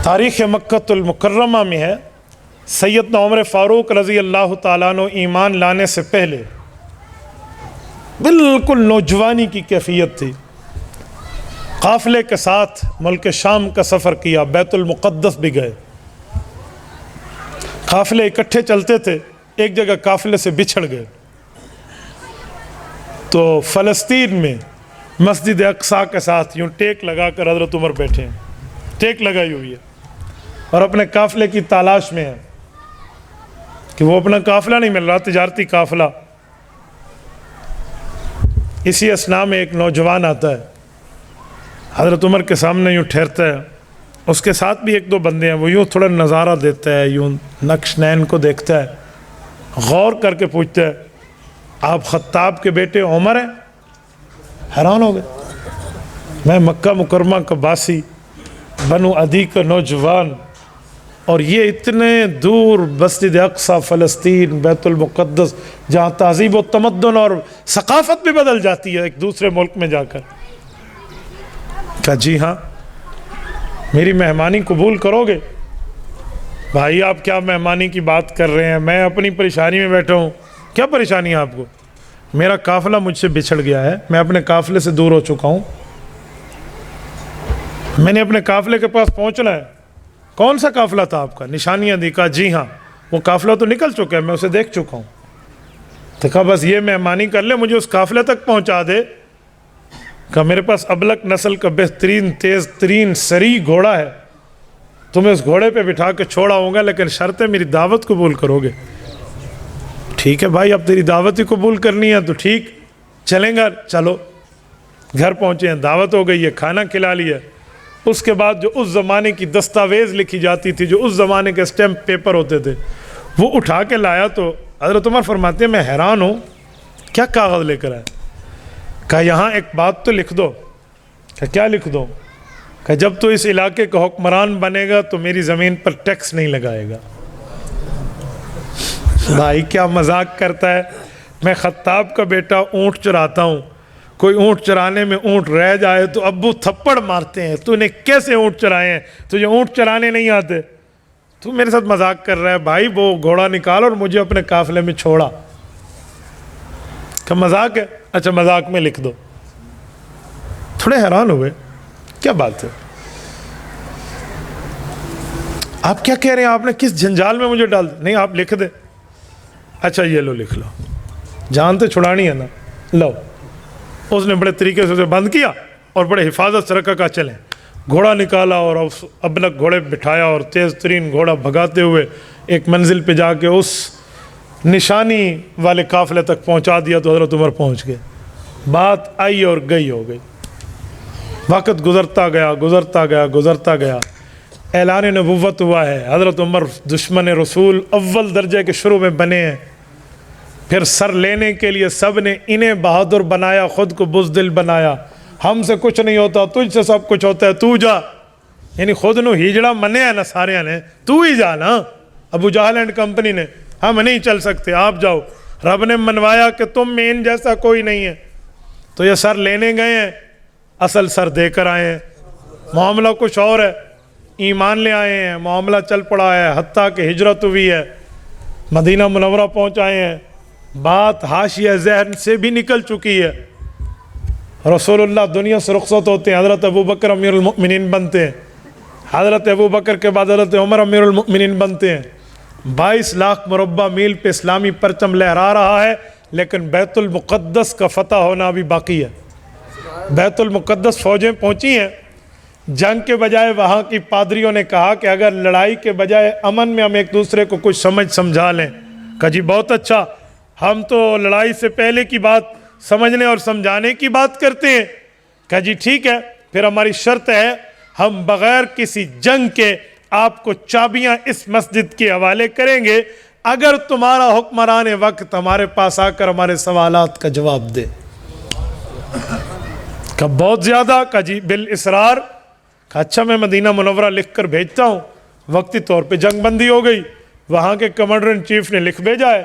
تاریخ مکۃ المکرمہ میں ہے، سیدنا عمر فاروق رضی اللہ تعالیٰ عنہ ایمان لانے سے پہلے بالکل نوجوانی کی کیفیت تھی، قافلے کے ساتھ ملک شام کا سفر کیا، بیت المقدس بھی گئے، قافلے اکٹھے چلتے تھے، ایک جگہ قافلے سے بچھڑ گئے تو فلسطین میں مسجد اقصیٰ کے ساتھ یوں ٹیک لگا کر حضرت عمر بیٹھے ہیں، ٹیک لگائی ہوئی ہے اور اپنے قافلے کی تلاش میں ہیں کہ وہ اپنا قافلہ نہیں مل رہا، تجارتی قافلہ۔ اسی اثناء میں ایک نوجوان آتا ہے، حضرت عمر کے سامنے یوں ٹھہرتا ہے، اس کے ساتھ بھی ایک دو بندے ہیں، وہ یوں تھوڑا نظارہ دیتا ہے، یوں نقش نین کو دیکھتا ہے، غور کر کے پوچھتا ہے آپ خطاب کے بیٹے عمر ہیں؟ حیران ہو گئے، میں مکہ مکرمہ کا باسی، بنو عدی کا نوجوان، اور یہ اتنے دور مسجد اقصیٰ، فلسطین، بیت المقدس، جہاں تہذیب و تمدن اور ثقافت بھی بدل جاتی ہے ایک دوسرے ملک میں جا کر۔ کہا جی ہاں، میری مہمانی قبول کرو گے؟ بھائی آپ کیا مہمانی کی بات کر رہے ہیں، میں اپنی پریشانی میں بیٹھا ہوں۔ کیا پریشانی ہے آپ کو؟ میرا قافلہ مجھ سے بچھڑ گیا ہے، میں اپنے قافلے سے دور ہو چکا ہوں، میں نے اپنے قافلے کے پاس پہنچنا ہے۔ کون سا قافلہ تھا آپ کا؟ نشانیاں دی۔ کہا جی ہاں، وہ قافلہ تو نکل چکا ہے، میں اسے دیکھ چکا ہوں۔ تو کہا بس یہ مہمانی کر لے، مجھے اس قافلے تک پہنچا دے۔ کہا میرے پاس ابلک نسل کا بہترین تیز ترین سری گھوڑا ہے، تمہیں اس گھوڑے پہ بٹھا کے چھوڑا ہوں گا، لیکن شرط ہے میری دعوت قبول کرو گے۔ ٹھیک ہے بھائی، اب تیری دعوت ہی قبول کرنی ہے تو ٹھیک، چلیں گا، چلو۔ گھر پہنچے ہیں، دعوت ہو گئی ہے، کھانا کھلا لیا۔ اس کے بعد جو اس زمانے کی دستاویز لکھی جاتی تھی، جو اس زمانے کے اسٹیمپ پیپر ہوتے تھے، وہ اٹھا کے لایا تو حضرت عمر فرماتے ہیں میں حیران ہوں، کیا کاغذ لے کر آئے؟ کہا یہاں ایک بات تو لکھ دو۔ کہا کیا لکھ دو؟ کہا جب تو اس علاقے کا حکمران بنے گا تو میری زمین پر ٹیکس نہیں لگائے گا۔ بھائی کیا مذاق کرتا ہے، میں خطاب کا بیٹا اونٹ چراتا ہوں، کوئی اونٹ چرانے میں اونٹ رہ جائے تو ابو تھپڑ مارتے ہیں، تو نے کیسے اونٹ چرائے ہیں، تجھے اونٹ چرانے نہیں آتے، تو میرے ساتھ مذاق کر رہا ہے؟ بھائی وہ گھوڑا نکال اور مجھے اپنے قافلے میں چھوڑا۔ کہ مذاق ہے؟ اچھا مذاق میں لکھ دو۔ تھوڑے حیران ہوئے، کیا بات ہے، آپ کیا کہہ رہے ہیں، آپ نے کس جنجال میں مجھے ڈال دیا؟ نہیں آپ لکھ دیں۔ اچھا یہ لو لکھ لو، جان تو چھڑانی ہے نا، لو۔ اس نے بڑے طریقے سے اسے بند کیا اور بڑے حفاظت سے رکھا، کہا چلیں۔ گھوڑا نکالا اور ابلک گھوڑے بٹھایا اور تیز ترین گھوڑا بھگاتے ہوئے ایک منزل پہ جا کے اس نشانی والے قافلے تک پہنچا دیا تو حضرت عمر پہنچ گئے۔ بات آئی اور گئی ہو گئی، وقت گزرتا گیا گزرتا گیا گزرتا گیا، اعلان نبوت ہوا ہے، حضرت عمر دشمن رسول اول درجے کے شروع میں بنے ہیں، پھر سر لینے کے لیے سب نے انہیں بہادر بنایا، خود کو بزدل بنایا، ہم سے کچھ نہیں ہوتا، تجھ سے سب کچھ ہوتا ہے، تو جا، یعنی خود نو ہجڑا منے ہیں نا سارے نے، تو ہی جا نا، ابو جہل اینڈ کمپنی نے، ہم نہیں چل سکتے آپ جاؤ، رب نے منوایا کہ تم میں ان جیسا کوئی نہیں ہے، تو یہ سر لینے گئے ہیں، اصل سر دے کر آئے ہیں، معاملہ کچھ اور ہے، ایمان لے آئے ہیں، معاملہ چل پڑا ہے، حتیٰ کہ ہجرت ہوئی ہے، مدینہ منورہ پہنچ آئے ہیں، بات حاشیہ ذہن سے بھی نکل چکی ہے، رسول اللہ دنیا سے رخصت ہوتے ہیں، حضرت ابوبکر امیر المؤمنین بنتے ہیں، حضرت ابوبکر کے بعد حضرت عمر امیر المؤمنین بنتے ہیں، 22 لاکھ مربع میل پہ اسلامی پرچم لہرا رہا ہے، لیکن بیت المقدس کا فتح ہونا بھی باقی ہے۔ بیت المقدس فوجیں پہنچی ہیں، جنگ کے بجائے وہاں کی پادریوں نے کہا کہ اگر لڑائی کے بجائے امن میں ہم ایک دوسرے کو کچھ سمجھا لیں۔ کہا جی بہت اچھا، ہم تو لڑائی سے پہلے کی بات سمجھنے اور سمجھانے کی بات کرتے ہیں۔ کہا جی ٹھیک ہے، پھر ہماری شرط ہے ہم بغیر کسی جنگ کے آپ کو چابیاں اس مسجد کے حوالے کریں گے اگر تمہارا حکمران وقت ہمارے پاس آ کر ہمارے سوالات کا جواب دے۔ کہا بہت زیادہ؟ کہا جی بالاسرار۔ کہا اچھا میں مدینہ منورہ لکھ کر بھیجتا ہوں۔ وقتی طور پہ جنگ بندی ہو گئی، وہاں کے کمانڈر ان چیف نے لکھ بھیجا ہے،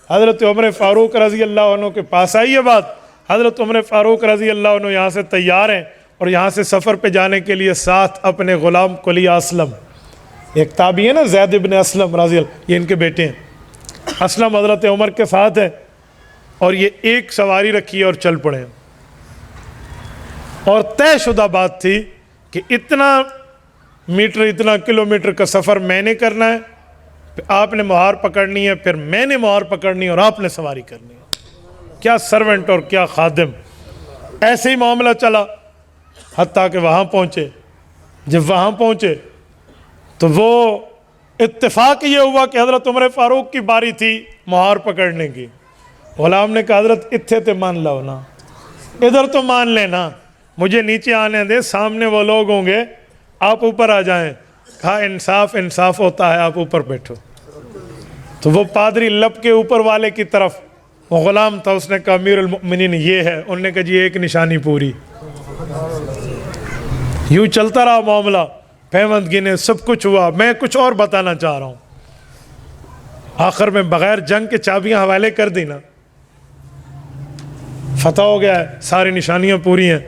حضرت عمر فاروق رضی اللہ عنہ کے پاس آئی ہے بات، حضرت عمر فاروق رضی اللہ عنہ یہاں سے تیار ہیں اور یہاں سے سفر پہ جانے کے لیے ساتھ اپنے غلام قلی اسلم ایک تابعی ہے نا زید ابن اسلم رضی اللہ، یہ ان کے بیٹے ہیں، اسلم حضرت عمر کے ساتھ ہے اور یہ ایک سواری رکھی ہے اور چل پڑے ہیں، اور طے شدہ بات تھی کہ اتنا میٹر اتنا کلومیٹر کا سفر میں نے کرنا ہے، آپ نے مہار پکڑنی ہے، پھر میں نے مہار پکڑنی ہے اور آپ نے سواری کرنی ہے۔ کیا سرونٹ اور کیا خادم! ایسے ہی معاملہ چلا حتیٰ کہ وہاں پہنچے۔ جب وہاں پہنچے تو وہ اتفاق یہ ہوا کہ حضرت عمر فاروق کی باری تھی مہار پکڑنے کی۔ غلام نے کہا حضرت اتھے تے مان لو نا، ادھر تو مان لینا، مجھے نیچے آنے دے، سامنے وہ لوگ ہوں گے، آپ اوپر آ جائیں۔ کہا انصاف انصاف ہوتا ہے، آپ اوپر بیٹھو۔ تو وہ پادری لب کے اوپر والے کی طرف، وہ غلام تھا، اس نے کہا امیر المؤمنین یہ ہے، انہوں نے کہا جی ایک نشانی پوری۔ یوں چلتا رہا معاملہ، پیوند گنے، سب کچھ ہوا۔ میں کچھ اور بتانا چاہ رہا ہوں، آخر میں بغیر جنگ کے چابیاں حوالے کر دی نا، فتح ہو گیا ہے، ساری نشانیاں پوری ہیں۔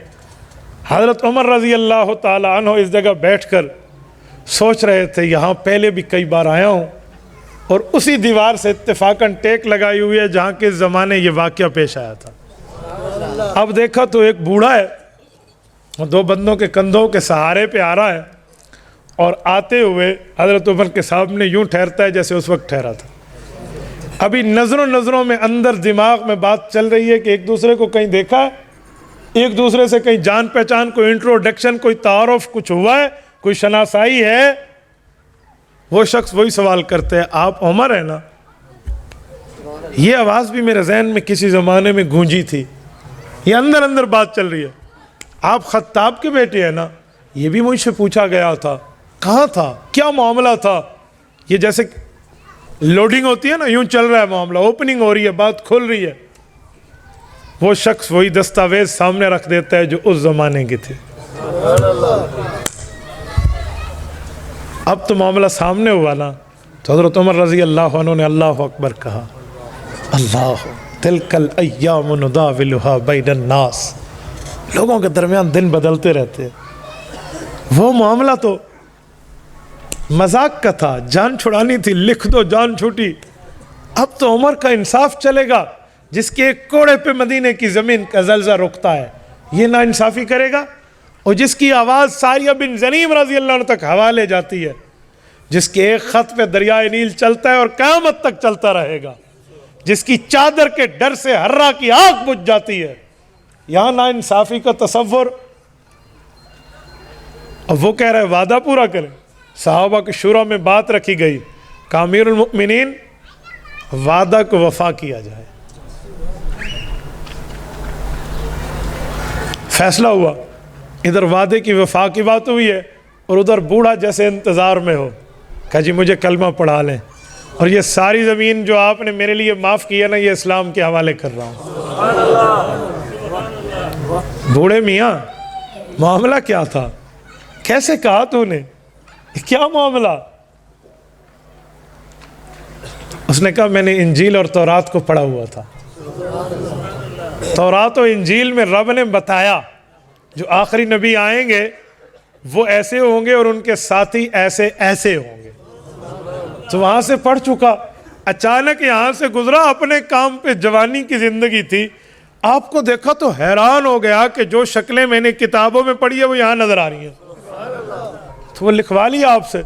حضرت عمر رضی اللہ تعالی عنہ اس جگہ بیٹھ کر سوچ رہے تھے یہاں پہلے بھی کئی بار آیا ہوں، اور اسی دیوار سے اتفاقاً ٹیک لگائی ہوئی ہے جہاں کے زمانے یہ واقعہ پیش آیا تھا۔ اب دیکھا تو ایک بوڑھا ہے، دو بندوں کے کندھوں کے سہارے پہ آ رہا ہے، اور آتے ہوئے حضرت عمر کے سامنے یوں ٹھہرتا ہے جیسے اس وقت ٹھہرا تھا۔ ابھی نظروں میں اندر دماغ میں بات چل رہی ہے کہ ایک دوسرے کو کہیں دیکھا ہے، ایک دوسرے سے کہیں جان پہچان، کوئی انٹروڈکشن، کوئی تعارف کچھ ہوا ہے، کوئی شناسائی ہے۔ وہ شخص وہی سوال کرتے ہیں آپ عمر ہیں نا؟ یہ آواز بھی میرے ذہن میں کسی زمانے میں گونجی تھی، یہ اندر بات چل رہی ہے۔ آپ خطاب کے بیٹے ہیں نا؟ یہ بھی مجھ سے پوچھا گیا تھا، کہاں تھا، کیا معاملہ تھا؟ یہ جیسے لوڈنگ ہوتی ہے نا، یوں چل رہا ہے معاملہ، اوپننگ ہو رہی ہے، بات کھل رہی ہے۔ وہ شخص وہی دستاویز سامنے رکھ دیتا ہے جو اس زمانے کی تھی۔ اب تو معاملہ سامنے ہوا نا، تو حضرت عمر رضی اللہ عنہ نے اللہ اکبر کہا، اللہ تلک الایام نداولها بین الناس، لوگوں کے درمیان دن بدلتے رہتے۔ وہ معاملہ تو مذاق کا تھا، جان چھڑانی تھی، لکھ دو جان چھوٹی۔ اب تو عمر کا انصاف چلے گا، جس کے ایک کوڑے پہ مدینے کی زمین کا زلزلہ رکتا ہے، یہ نا انصافی کرے گا؟ اور جس کی آواز ساریہ بن زنیم رضی اللہ عنہ تک حوالے جاتی ہے، جس کے ایک خط پہ دریائے نیل چلتا ہے اور قیامت تک چلتا رہے گا، جس کی چادر کے ڈر سے ہررا کی آنکھ بجھ جاتی ہے، یہاں نا انصافی کا تصور۔ اب وہ کہہ رہے وعدہ پورا کریں۔ صحابہ کے شورا میں بات رکھی گئی کہ امیر المؤمنین وعدہ کو وفا کیا جائے۔ فیصلہ ہوا، ادھر وعدے کی وفا کی بات ہوئی ہے، اور ادھر بوڑھا جیسے انتظار میں ہو، کہا جی مجھے کلمہ پڑھا لیں، اور یہ ساری زمین جو آپ نے میرے لیے معاف کیا نا، یہ اسلام کے حوالے کر رہا ہوں۔ بوڑھے میاں معاملہ کیا تھا؟ کیسے کہا تو نے؟ کیا معاملہ؟ اس نے کہا میں نے انجیل اور تورات کو پڑھا ہوا تھا، تورات و انجیل میں رب نے بتایا جو آخری نبی آئیں گے وہ ایسے ہوں گے اور ان کے ساتھی ایسے ایسے ہوں گے، تو وہاں سے پڑھ چکا۔ اچانک یہاں سے گزرا، اپنے کام پہ جوانی کی زندگی تھی، آپ کو دیکھا تو حیران ہو گیا کہ جو شکلیں میں نے کتابوں میں پڑھی ہے وہ یہاں نظر آ رہی ہیں، تو وہ لکھوا لیا آپ سے۔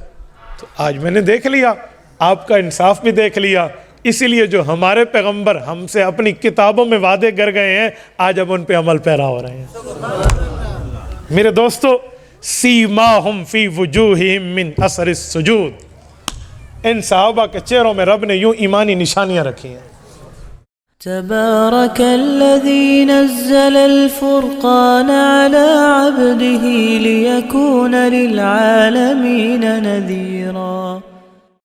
تو آج میں نے دیکھ لیا، آپ کا انصاف بھی دیکھ لیا، اسی لیے جو ہمارے پیغمبر ہم سے اپنی کتابوں میں وعدے کر گئے ہیں، آج اب ان پہ عمل پیرا ہو رہے ہیں۔ میرے دوستو، سیماہم فی وجوہہم من اثر السجود، ان صحابہ کے چہروں میں رب نے یوں ایمانی نشانیاں رکھی ہیں۔ تبارك الذي نزل الفرقان على عبده ليكون للعالمين نذيرا